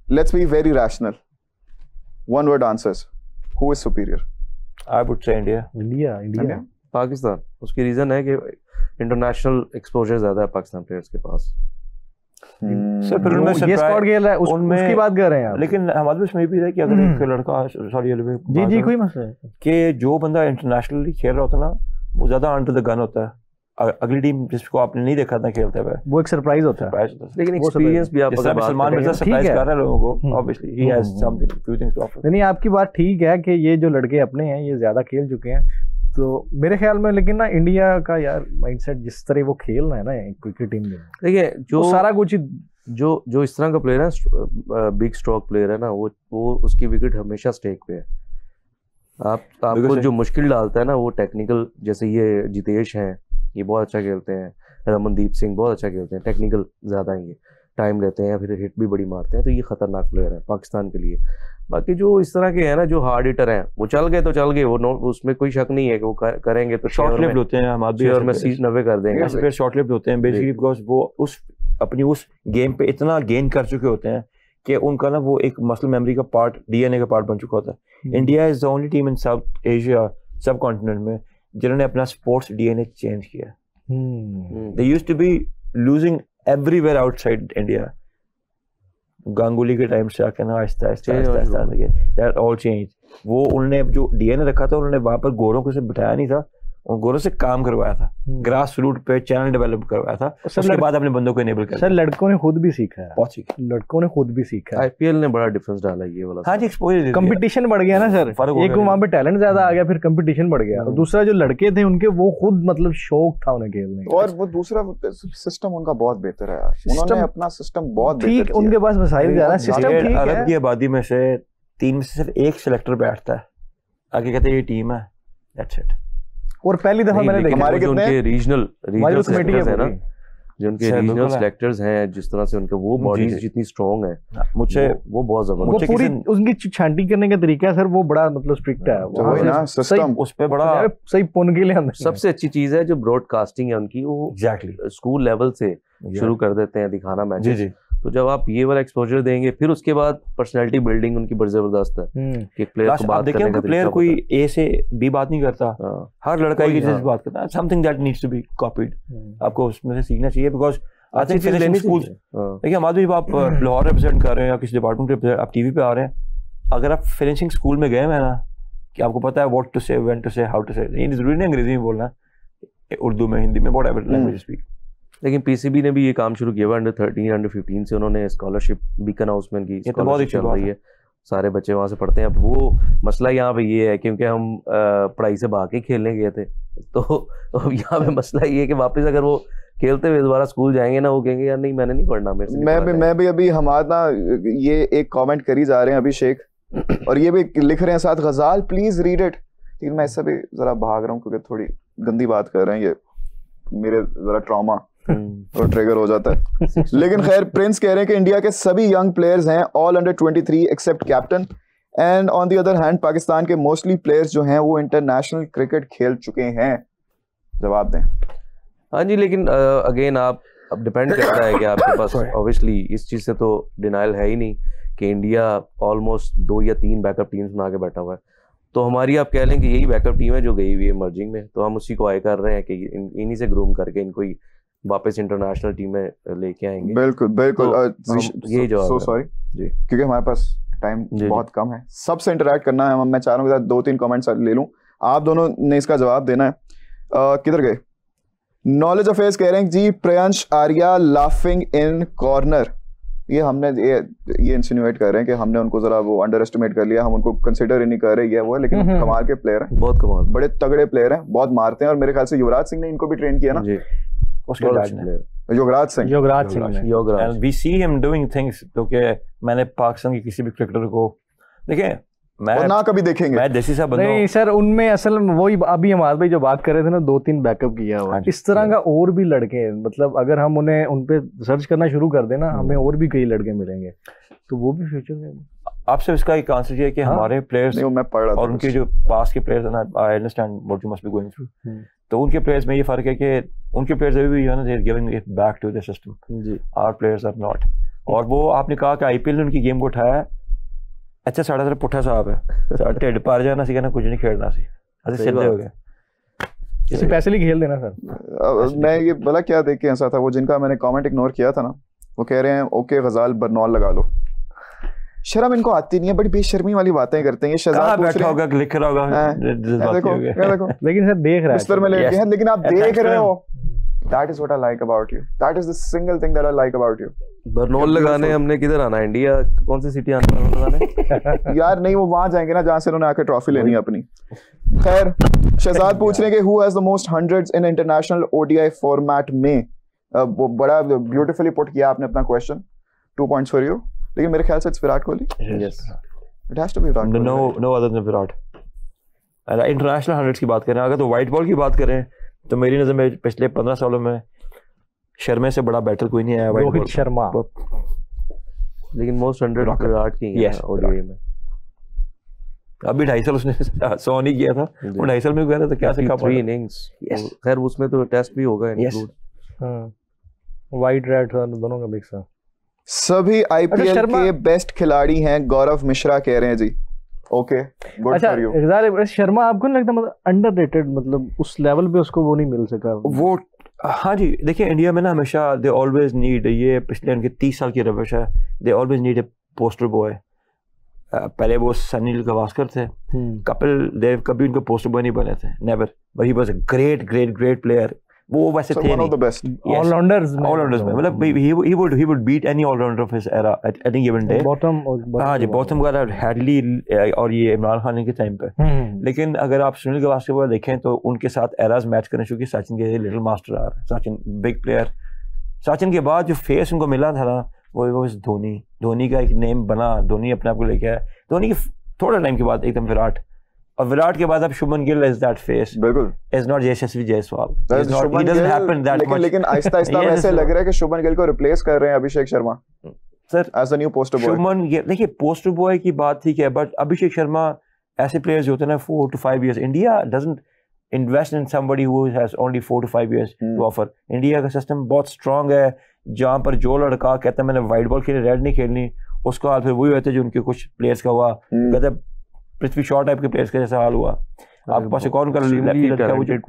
let's be very rational. One word answers. Who is superior? I would say India. India Pakistan. उसकी reason है कि international exposure ज्यादा है Pakistan players के पास। Sir फिर उनमें ये स्क्वाड खेल रहा है उसकी बात कर रहे हैं आप। लेकिन हमारे पास में भी है कि अगर एक लड़का सॉरी जी कोई मसला नहीं कि जो बंदा इंटरनेशनली खेल रहा होता है ना वो ज्यादा अंडर द गन होता है। अगली टीम जिसको आपने नहीं देखा था खेलते हुए वो एक सरप्राइज होता है। लेकिन एक्सपीरियंस भी आप अगर सलमान मिर्जा सरप्राइज कर रहे हैं लोगों को ऑब्वियसली ही has something few things to offer. नहीं आपकी बात ठीक है कि ये जो लड़के अपने हैं ये ज्यादा खेल चुके हैं तो मेरे ख्याल में, लेकिन ना इंडिया का यार माइंडसेट जिस तरह वो खेल रहा है ना क्रिकेट टीम में, देखिए जो सारा कुछ जो इस तरह का प्लेयर है, बिग स्ट्रोक प्लेयर है ना, वो उसकी विकेट हमेशा स्टेक पे है। आपको जो मुश्किल डालता है ना वो टेक्निकल, जैसे ये जितेश हैं, ये बहुत अच्छा खेलते हैं, रमनदीप सिंह बहुत अच्छा खेलते हैं, टेक्निकल ज़्यादा है, ये टाइम लेते हैं, फिर हिट भी बड़ी मारते हैं, तो ये खतरनाक प्लेयर है पाकिस्तान के लिए। बाकी जो इस तरह के हैं ना जो हार्ड हिटर हैं, वो चल गए तो चल गए, वो उसमें कोई शक नहीं है कि वो करेंगे तो शॉर्ट लिव्ड होते हैं, हमारे और में 90 कर देंगे, फिर शॉर्ट लिव्ड होते हैं बेसिकली बिकॉज वो अपनी उस गेम पे इतना गेन कर चुके होते हैं कि उनका ना वो एक मसल मेमोरी का पार्ट, डीएनए का पार्ट बन चुका होता है। India is the only team in South Asia subcontinent में जिन्होंने अपना स्पोर्ट्स डीएनए चेंज किया। They used to be losing everywhere outside India. Ganguly के टाइम से आके ना आहिस्ता दैट ऑल चेंज। वो उन्होंने जो डीएनए रखा था उन्होंने वहां पर गोरों को से बिठाया नहीं था, उन गोरों से काम करवाया था, ग्रास रूट पे चैनल डेवलप करवाया था, उसके बाद अपने बंदों को इनेबल कर। सर लड़कों ने खुद भी सीखा है, बहुत सीखा, लड़कों ने खुद भी सीखा है। आईपीएल ने बड़ा डिफरेंस डाला ये वाला। हाँ जी, एक्सपोजर कंपटीशन बढ़ गया ना सर, एक वहाँ पे टैलेंट ज्यादा आ गया, फिर कंपटीशन बढ़ गया, और दूसरा जो लड़के थे उनके वो खुद मतलब शौक था उन्हें खेलने का, और वो दूसरा सिस्टम उनका बहुत बेहतर है यार, उन्होंने अपना सिस्टम बहुत ठीक, उनके पास वसाइल ज्यादा, सिस्टम ठीक है। अरब की आबादी में से 3 में से सिर्फ एक सिलेक्टर बैठता है, आगे कहते हैं ये टीम है, दैट्स इट। और पहली दफा मैंने देखा हमारे कितने रीजनल सेलेक्टर्स है ना, जो उनके रीजनल सेलेक्टर्स हैं, जिस तरह से उनके वो बॉडीज जितनी स्ट्रांग है, मुझे वो बहुत जबरदस्त, वो पूरी उनकी छांटी करने का तरीका है सर, वो बड़ा मतलब स्ट्रिक्ट है, वो ना सिस्टम उस पे बड़ा सही पुन के लिए अंदर। सबसे अच्छी चीज है जो ब्रॉडकास्टिंग है उनकी, वो एग्जैक्टली स्कूल लेवल से शुरू कर देते हैं दिखाना मैचेस। तो जब आप ये वाला एक्सपोजर देंगे, फिर उसके बाद पर्सनालिटी बिल्डिंग उनकी बड़ी जबरदस्त है कि एक प्लेयर को बात करने का प्लेयर कोई ए से बी बात नहीं करता, हर लड़का एक जैसे बात करता है, something that needs to be copied. आपको उसमें से सीखना चाहिए because I think finishing school, देखिए हमारे आप लाहौर रिप्रेजेंट कर रहे हैं या किसी डिपार्टमेंट रिप्रेजेंट, आप टीवी पे आ रहे हैं, अगर आप फिनिशिंग स्कूल में गए हैं ना कि आपको पता है व्हाट टू से, व्हेन टू से, हाउ टू से, ये जरूरी नहीं अंग्रेजी में बोलना, उर्दू में, हिंदी में, व्हाटएवर लैंग्वेज स्पीक। लेकिन पीसीबी ने भी ये काम शुरू किया हुआ, अंडर 13 अंडर 15 से उन्होंने स्कॉलरशिप बीकन हाउस में की स्कॉलरशिप चल रही है, सारे बच्चे वहाँ से पढ़ते हैं। अब वो मसला यहाँ पे ये है क्योंकि हम पढ़ाई से भाग के खेलने गए थे, तो यहाँ पे मसला ये है कि वापस अगर वो खेलते हुए दोबारा स्कूल जाएंगे ना, वो कहेंगे यार नहीं मैंने नहीं पढ़ना, मेरे से मैं भी अभी हमारा ये एक कमेंट करी जा रहे हैं अभिषेक, और ये भी लिख रहे हैं साथ, गजाल प्लीज रीड इट। लेकिन मैं इससे भी जरा भाग रहा हूँ क्योंकि थोड़ी गंदी बात कर रहे हैं, ये मेरे जरा ट्रॉमा तो ट्रिगर हो जाता है। लेकिन खैर, प्रिंस कह रहे हैं कि इंडिया के सभी यंग प्लेयर्स हैं all under 23 except captain, and on the other hand Pakistan के मोस्टली प्लेयर्स जो हैं वो इंटरनेशनल क्रिकेट खेल चुके हैं। जवाब दें। हाँ जी, लेकिन अगेन आप अब डिपेंड करता है कि आपके पास ऑब्वियसली इस चीज़ से तो डिनाइल है ही नहीं कि इंडिया ऑलमोस्ट 2 या 3 बैकअप टीम्स बना के बैठा हुआ है, तो हमारी आप कह लें कि यही बैकअप टीम है जो गई हुई है मर्जिंग में, तो हम उसी को आए कर रहे हैं कि इन्हीं से ग्रूम करके इनको ही वापस इंटरनेशनल टीम में लेके आएंगे। बिल्कुल बिल्कुल, तो ये जवाब सॉरी जी, क्योंकि हमारे पास टाइम बहुत कम है, सबसे इंटरेक्ट करना है, मैं चाह रहा हूँ 2-3 कमेंट्स ले लूँ, आप दोनों ने इसका जवाब देना है। किधर गए? नॉलेज अफेयर्स कह रहे हैं जी, Priyansh Arya laughing in corner, ये हमने ये इंसिनुएट कर रहे हैं कि हमने उनको जरा वो अंडर एस्टिमेट कर लिया, हम उनको कंसिडर ही नहीं कर रहे, ये वो, लेकिन कमाल के प्लेयर हैं, बहुत कमाल, बड़े तगड़े प्लेयर हैं, बहुत मारते हैं, और मेरे ख्याल से युवराज सिंह ने इनको भी ट्रेन किया ना जी, उसके Yuvraj Singh, we see him doing things, क्योंकि मैंने पाकिस्तान के किसी भी क्रिकेटर को देखें, मैं ना कभी देखेंगे, मैं देसी सा बंदा नहीं सर, उनमें असल में वही अभी हमारे भाई जो बात कर रहे थे ना, 2-3 बैकअप किया हुआ, इस तरह का और भी लड़के हैं, मतलब अगर हम उन्हें उन पे सर्च करना शुरू कर देना, हमें और भी कई लड़के मिलेंगे, तो वो भी फ्यूचर में। आपसे इसका एक आंसर ये है कि हमारे प्लेयर्स और उनके जो पास के प्लेयर्स हैं ना, I understand what you must be going through, तो उनके प्लेयर्स में ये फर्क है कि उनके प्लेयर्स अभी भी you know they are giving it back to the system जी, आवर प्लेयर्स आर नॉट, और वो आपने कहा कि आईपीएल ने उनकी गेम को उठाया, अच्छा साढ़ा तरह पुट्ठा साहब है ढिड पार जाना सी कहना कुछ नहीं खेलना सी ऐसे सीधे हो गए इसी पैसे लिए खेल देना सर। मैं ये भला क्या देख के ऐसा था, वो जिनका मैंने कमेंट इग्नोर किया था ना, वो कह रहे हैं ओके गजाल बर्नौल लगा लो। शर्म इनको आती नहीं है, बड़ी बेशर्मी वाली बातें करते हैं ये। शहजाद बैठा होगा लिख रहा होगा, देखो देखो लेकिन सर देख रहा है बिस्तर में लेट गए हैं, लेकिन आप देख रहे हो। That is what I like about you. That is the single thing that I like about you. Bernoulli लगाने हमने किधर आना है? इंडिया कौन सी सिटी आना है लगाने? यार नहीं, वो वहां जाएंगे ना जहां से उन्होंने आके ट्रॉफी लेनी है अपनी। खैर, शहजाद पूछ रहे हैं कि who has the most hundreds in international ODI format में। वो बड़ा ब्यूटीफुली पुट किया आपने अपना क्वेश्चन, 2 points for you। लेकिन मेरे ख्याल से it's Virat Kohli. Yes. It has to be Virat Kohli. No other than Virat. International 100s की बात करें, अगर तो व्हाइट बॉल की बात करें तो मेरी नज़र में पिछले 15 सालों में शर्मा से बड़ा बैटर कोई नहीं आया। रोहित शर्मा, लेकिन मोस्ट 100 विराट की है ओडीआई में। अभी 2.5 साल उसने 100 नहीं किया था, वो 2.5 साल में गया था तो क्या सिखा पाया? 3 इनिंग्स। खैर उसमें तो टेस्ट भी होगा इंक्लूड। हां, वाइट रेड दोनों का मिक्स है। सभी आईपीएल के बेस्ट खिलाड़ी हैं, गौरव मिश्रा कह रहे हैं जी। Okay, good for you. अच्छा, शर्मा आपको नहीं लगता मतलब अंडररेटेड, मतलब उस लेवल पे उसको वो नहीं मिल सका वो? हाँ जी, देखिए इंडिया में ना हमेशा दे ऑलवेज नीड, ये पिछले उनके 30 साल की रविश है, they always need a poster boy. पहले वो सनी गावस्कर थे, कपिल देव कभी उनके पोस्टर बॉय नहीं बने थे, never, but he was a great great great player. वो वैसे थे one of the best allrounders में मतलब he would beat any all-rounder of his era at any given day। हाँ जी, बॉटम वगैरह हैडली और ये इमरान खान के टाइम पे। लेकिन अगर आप सुनील गावस्कर को देखें तो उनके साथ एराज मैच करने शुरू किए। सचिन के लिटिल मास्टर आ रहे, सचिन बिग प्लेयर। सचिन के बाद जो फेस उनको मिला था ना वो धोनी का एक नेम बना, धोनी अपने आप को लेके आया। धोनी के थोड़ा टाइम के बाद एकदम विराट, और विराट के बाद अब Shubman Gill is that face, बिल्कुल is not Yashasvi Jaiswal, is not, he doesn't happen that much. लेकिन आहिस्ता-आहिस्ता वैसे लग रहा है कि शुभमन गिल को रिप्लेस कर रहे हैं Abhishek Sharma sir as a new poster boy. Shubman Gill, देखिए पोस्टर बॉय की बात ठीक है, बट अभिषेक शर्मा ऐसे प्लेयर्स होते हैं ना 4 to 5 years। India doesn't invest in somebody who has only 4 to 5 years to offer. India का सिस्टम बहुत स्ट्रांग है, जहां पर जो लड़का कहता है मैंने वाइट बॉल खेलनी, रेड नहीं खेलनी, उसका हाल फिर वही होता है जो उनके कुछ प्लेयर्स का हुआ, कहते पृथ्वी शॉ टाइप के प्लेयर्स का जैसा हाल हुआ। आपके पास एक और उनका वेरी टैलेंटेड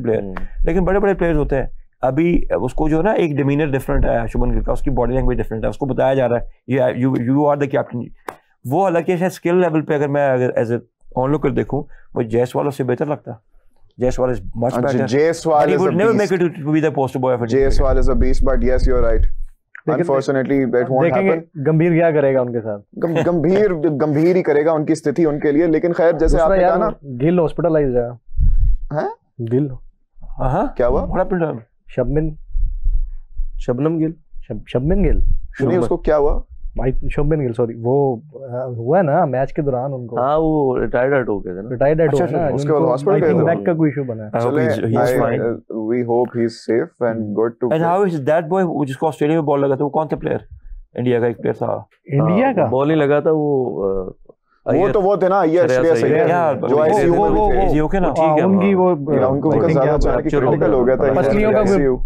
प्लेयर, लेकिन बड़े बड़े प्लेयर्स होते हैं। अभी उसको जो है ना एक डिमीनर डिफरेंट है शुभमन गिल का, उसकी बॉडी लैंग्वेज डिफरेंट है, उसको बताया जा रहा है यू आर द कैप्टन। वो हालांकि शायद स्किल लेवल पे अगर मैं एज ए ऑनलुकर देखूं, वो जायसवाल उससे बेहतर लगता। Jaiswal is much better. Jaiswal would never make it to be the poster boy of a Jaiswal is a beast, but yes, you're right. Unfortunately, that won't happen. गंभीर क्या करेगा उनके साथ? गंभीर ही करेगा उनकी स्थिति उनके लिए। लेकिन खैर जैसे आपने कहा ना, गिल हॉस्पिटलाइज्ड है। हैं? गिल? हाँ, क्या हुआ? शबनम गिल? नहीं, उसको क्या हुआ? भाई शुभमन गिल, सॉरी, वो हुआ ना मैच के दौरान उनको। हाँ, वो रिटायर्ड हो गए थे ना। रिटायर्ड हो गए ना, उसके बाद हॉस्पिटल गए थे। बैक का कोई इशू बना है। We hope he's safe and good to. And how is that boy जिसको ऑस्ट्रेलिया में बॉल लगा था, वो कौन सा प्लेयर? इंडिया का एक प्लेयर था। इंडिया का बॉल नहीं लगा था वो वो थे ना ये जो आईसीयू के ना, ठीक है, उनकी वो उनका ज्यादा अचानक क्रिटिकल हो गया था, पसलियों का पसलियों,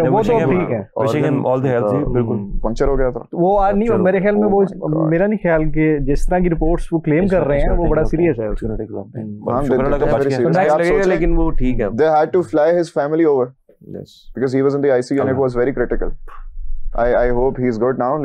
वो तो ठीक है, wishing him all the health, बिल्कुल पंक्चर हो गया था वो। आज नहीं, मेरे ख्याल में वो, मेरा नहीं ख्याल कि जिस तरह की रिपोर्ट्स वो क्लेम कर रहे हैं वो बड़ा सीरियस है। लेकिन वो ठीक है, they had to fly his family over because he was in the ICU and it was very critical. I hope he's good now.